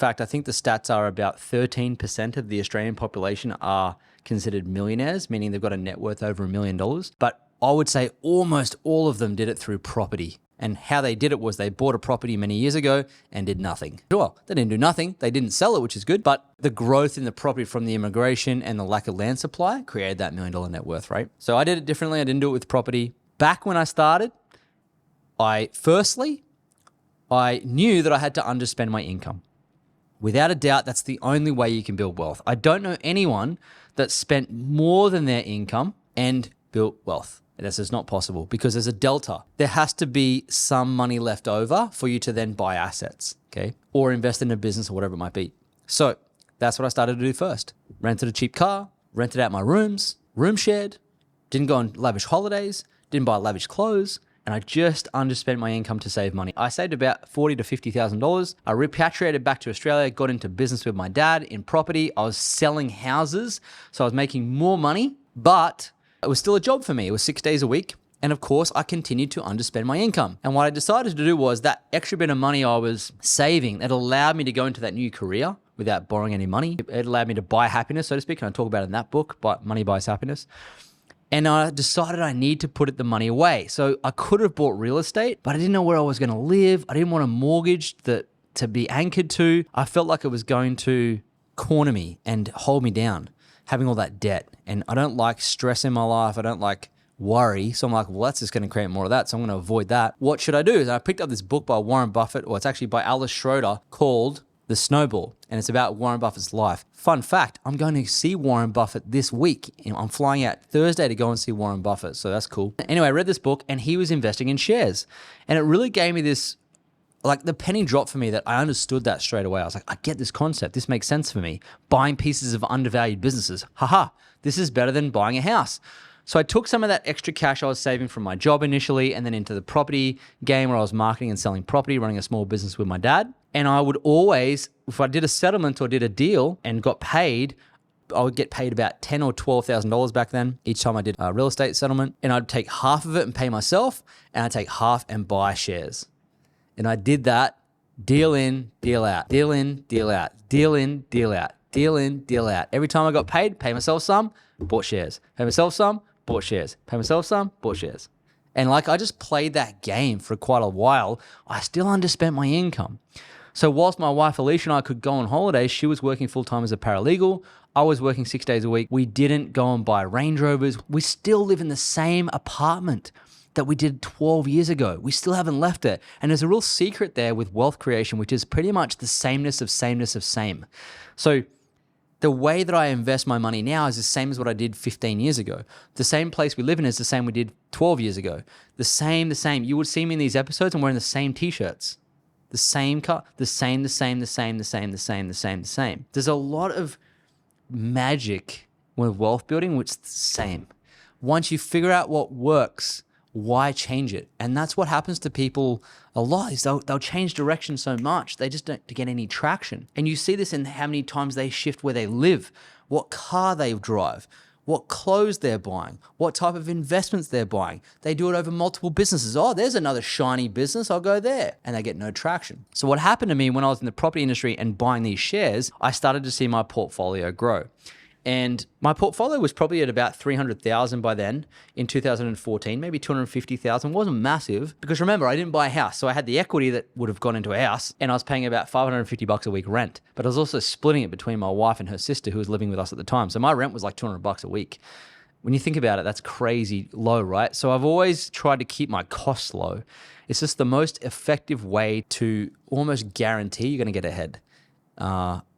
fact, I think the stats are about 13% of the Australian population are considered millionaires, meaning they've got a net worth over $1 million. But I would say almost all of them did it through property. And how they did it was they bought a property many years ago and did nothing. Well, they didn't do nothing. They didn't sell it, which is good. But the growth in the property from the immigration and the lack of land supply created that $1 million net worth, right? So I did it differently. I didn't do it with property. Back when I started, I knew that I had to underspend my income. Without a doubt, that's the only way you can build wealth. I don't know anyone that spent more than their income and built wealth. This is not possible because there's a delta. There has to be some money left over for you to then buy assets, okay? Or invest in a business or whatever it might be. So that's what I started to do first. Rented a cheap car, rented out my rooms, room shared, didn't go on lavish holidays, didn't buy lavish clothes, and I just underspent my income to save money. I saved about $40,000 to $50,000. I repatriated back to Australia, got into business with my dad in property. I was selling houses, so I was making more money, but it was still a job for me. It was 6 days a week. And of course, I continued to underspend my income. And what I decided to do was that extra bit of money I was saving, that allowed me to go into that new career without borrowing any money. It allowed me to buy happiness, so to speak. And I talk about it in that book, but Money Buys Happiness. And I decided I need to put the money away. So I could have bought real estate, but I didn't know where I was going to live. I didn't want a mortgage to be anchored to. I felt like it was going to corner me and hold me down, having all that debt. And I don't like stress in my life. I don't like worry. So I'm like, well, that's just going to create more of that. So I'm going to avoid that. What should I do? And I picked up this book by Warren Buffett, or it's actually by Alice Schroeder, called The Snowball. And it's about Warren Buffett's life. Fun fact, I'm going to see Warren Buffett this week. I'm flying out Thursday to go and see Warren Buffett. So that's cool. Anyway, I read this book and he was investing in shares. And it really gave me this, like the penny dropped for me that I understood that straight away. I was like, I get this concept. This makes sense for me. Buying pieces of undervalued businesses. Haha, this is better than buying a house. So I took some of that extra cash I was saving from my job initially and then into the property game where I was marketing and selling property, running a small business with my dad. And I would always, if I did a settlement or did a deal and got paid, I would get paid about $10,000 or $12,000 back then each time I did a real estate settlement. And I'd take half of it and pay myself, and I'd take half and buy shares. And I did that deal in, deal out, deal in, deal out, deal in, deal out, deal in, deal out. Every time I got paid, pay myself some, bought shares. Pay myself some, bought shares. Pay myself some, bought shares. And like I just played that game for quite a while. I still underspent my income. So whilst my wife Alicia and I could go on holidays, she was working full-time as a paralegal. I was working 6 days a week. We didn't go and buy Range Rovers. We still live in the same apartment that we did 12 years ago. We still haven't left it. And there's a real secret there with wealth creation, which is pretty much the sameness of same. So the way that I invest my money now is the same as what I did 15 years ago. The same place we live in is the same we did 12 years ago. The same. You would see me in these episodes, I'm wearing the same t-shirts. The same car, the same. There's a lot of magic with wealth building, which is the same. Once you figure out what works, why change it? And that's what happens to people a lot is they'll change direction so much, they just don't get any traction. And you see this in how many times they shift where they live, what car they drive, what clothes they're buying, what type of investments they're buying. They do it over multiple businesses. Oh, there's another shiny business, I'll go there. And they get no traction. So what happened to me when I was in the property industry and buying these shares, I started to see my portfolio grow. And my portfolio was probably at about 300,000 by then in 2014, maybe 250,000. It wasn't massive because remember, I didn't buy a house. So I had the equity that would have gone into a house and I was paying about $550 a week rent. But I was also splitting it between my wife and her sister who was living with us at the time. So my rent was like $200 a week. When you think about it, that's crazy low, right? So I've always tried to keep my costs low. It's just the most effective way to almost guarantee you're going to get ahead.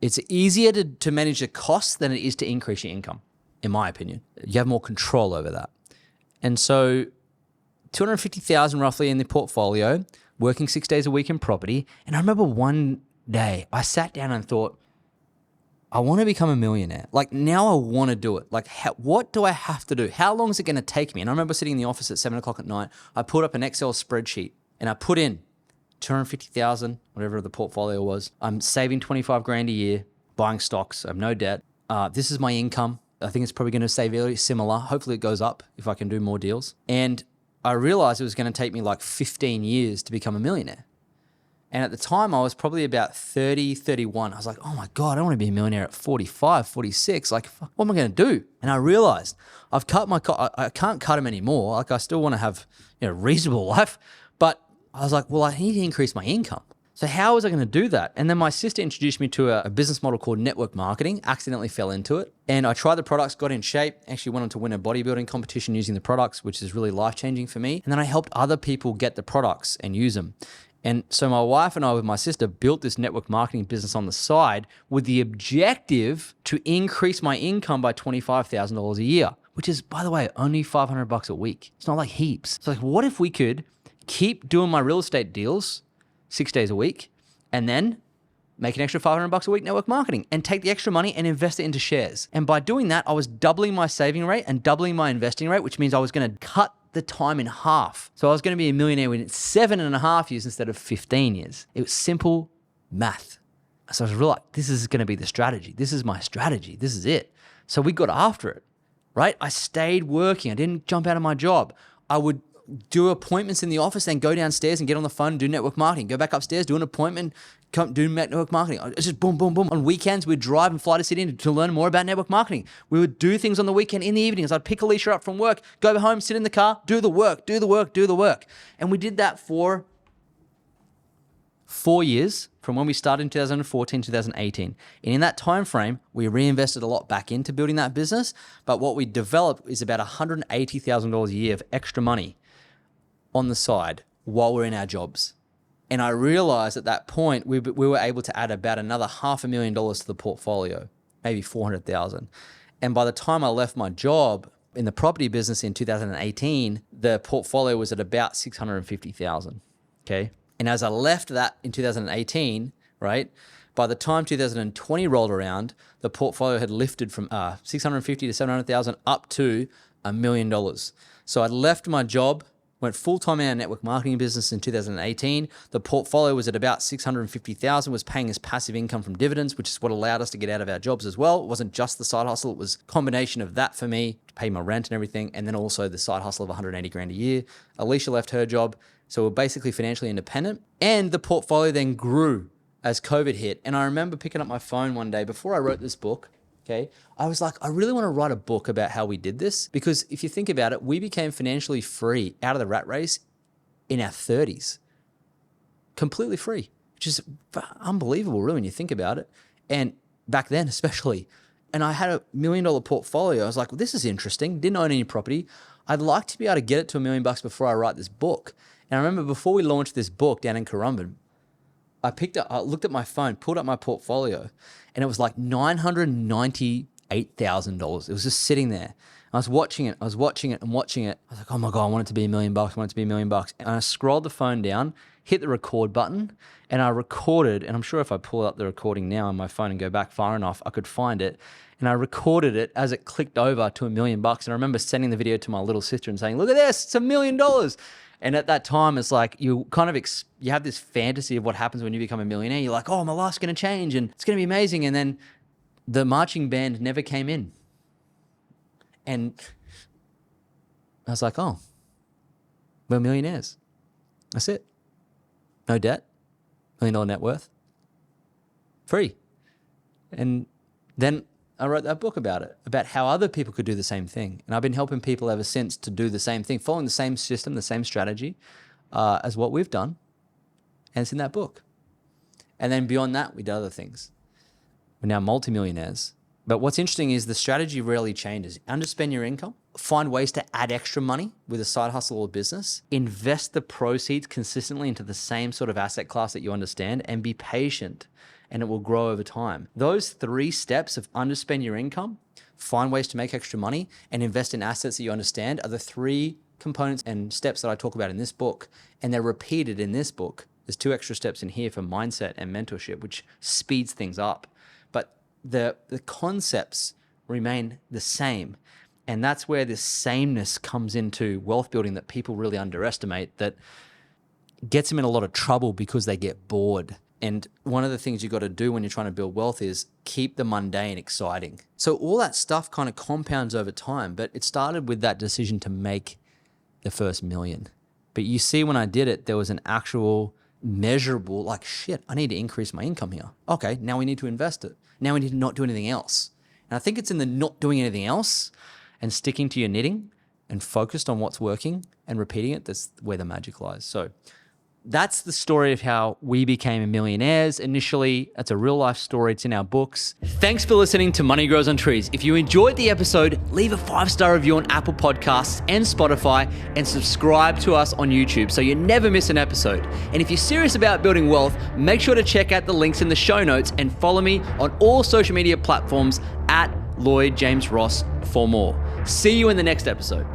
It's easier to manage the costs than it is to increase your income, in my opinion. You have more control over that. And so 250,000 roughly in the portfolio, working 6 days a week in property. And I remember one day I sat down and thought, I want to become a millionaire. Like now I want to do it. Like what do I have to do? How long is it going to take me? And I remember sitting in the office at 7 o'clock at night. I pulled up an Excel spreadsheet and I put in 250,000, whatever the portfolio was. I'm saving 25 grand a year, buying stocks. I have no debt. This is my income. I think it's probably going to stay very similar. Hopefully it goes up if I can do more deals. And I realized it was going to take me like 15 years to become a millionaire. And at the time, I was probably about 30, 31. I was like, oh my God, I don't want to be a millionaire at 45, 46. Like, what am I going to do? And I realized I've cut I can't cut them anymore. Like, I still want to have, a reasonable life. But I was like, well, I need to increase my income. So how was I going to do that? And then my sister introduced me to a business model called network marketing, accidentally fell into it. And I tried the products, got in shape, actually went on to win a bodybuilding competition using the products, which is really life-changing for me. And then I helped other people get the products and use them. And so my wife and I with my sister built this network marketing business on the side with the objective to increase my income by $25,000 a year, which is, by the way, only $500 a week. It's not like heaps. So like, what if we could keep doing my real estate deals 6 days a week and then make an extra $500 a week network marketing and take the extra money and invest it into shares? And by doing that, I was doubling my saving rate and doubling my investing rate, which means I was going to cut the time in half. So I was going to be a millionaire within 7.5 years instead of 15 years. It was simple math. So I was like, this is going to be the strategy. This is my strategy. This is it. So we got after it, right? I stayed working. I didn't jump out of my job. I would do appointments in the office, then go downstairs and get on the phone and do network marketing. Go back upstairs, do an appointment, do network marketing. It's just boom, boom, boom. On weekends, we'd drive and fly to Sydney to learn more about network marketing. We would do things on the weekend in the evenings. I'd pick Alicia up from work, go home, sit in the car, do the work. And we did that for 4 years, from when we started in 2014, 2018. And in that time frame, we reinvested a lot back into building that business. But what we developed is about $180,000 a year of extra money on the side while we're in our jobs. And I realized at that point, we were able to add about another $500,000 to the portfolio, maybe 400,000. And by the time I left my job in the property business in 2018, the portfolio was at about 650,000. Okay. And as I left that in 2018, right, by the time 2020 rolled around, the portfolio had lifted from 650 to 700,000 up to $1 million. So I left my job, went full-time in our network marketing business in 2018. The portfolio was at about 650,000, was paying us passive income from dividends, which is what allowed us to get out of our jobs as well. It wasn't just the side hustle. It was a combination of that for me to pay my rent and everything, and then also the side hustle of 180 grand a year. Alicia left her job, so we're basically financially independent. And the portfolio then grew as COVID hit. And I remember picking up my phone one day before I wrote this book. Okay, I was like, I really want to write a book about how we did this, because if you think about it, we became financially free out of the rat race in our 30s, completely free, which is unbelievable, really, when you think about it. And back then, especially, and I had $1 million portfolio. I was like, well, this is interesting. Didn't own any property. I'd like to be able to get it to $1 million before I write this book. And I remember before we launched this book down in Currumbin, I looked at my phone, pulled up my portfolio, and it was like $998,000. It was just sitting there. I was watching it. I was like, oh my God, I want it to be $1 million. I want it to be $1 million. And I scrolled the phone down, hit the record button, and I recorded. And I'm sure if I pull up the recording now on my phone and go back far enough, I could find it. And I recorded it as it clicked over to $1 million. And I remember sending the video to my little sister and saying, look at this, it's $1 million. And at that time, it's like you kind of you have this fantasy of what happens when you become a millionaire. You're like, oh, my life's going to change and it's going to be amazing. And then the marching band never came in. And I was like, oh, we're millionaires. That's it. No debt, $1 million net worth, free. And then I wrote that book about it, about how other people could do the same thing. And I've been helping people ever since to do the same thing, following the same system, the same strategy as what we've done. And it's in that book. And then beyond that, we did other things. We're now multimillionaires. But what's interesting is the strategy rarely changes. Underspend your income, find ways to add extra money with a side hustle or business, invest the proceeds consistently into the same sort of asset class that you understand, and be patient, and it will grow over time. Those 3 steps of underspend your income, find ways to make extra money, and invest in assets that you understand are the 3 components and steps that I talk about in this book, and they're repeated in this book. There's 2 extra steps in here for mindset and mentorship, which speeds things up. But the concepts remain the same. And that's where this sameness comes into wealth building that people really underestimate, that gets them in a lot of trouble because they get bored. And one of the things you got to do when you're trying to build wealth is keep the mundane exciting. So all that stuff kind of compounds over time, but it started with that decision to make the first $1 million. But you see, when I did it, there was an actual measurable, like, shit, I need to increase my income here. Okay, now we need to invest it. Now we need to not do anything else. And I think it's in the not doing anything else and sticking to your knitting and focused on what's working and repeating it, that's where the magic lies. So that's the story of how we became millionaires initially. That's a real life story. It's in our books. Thanks for listening to Money Grows on Trees. If you enjoyed the episode, leave a 5-star review on Apple Podcasts and Spotify, and subscribe to us on YouTube so you never miss an episode. And if you're serious about building wealth, make sure to check out the links in the show notes and follow me on all social media platforms at Lloyd James Ross for more. See you in the next episode.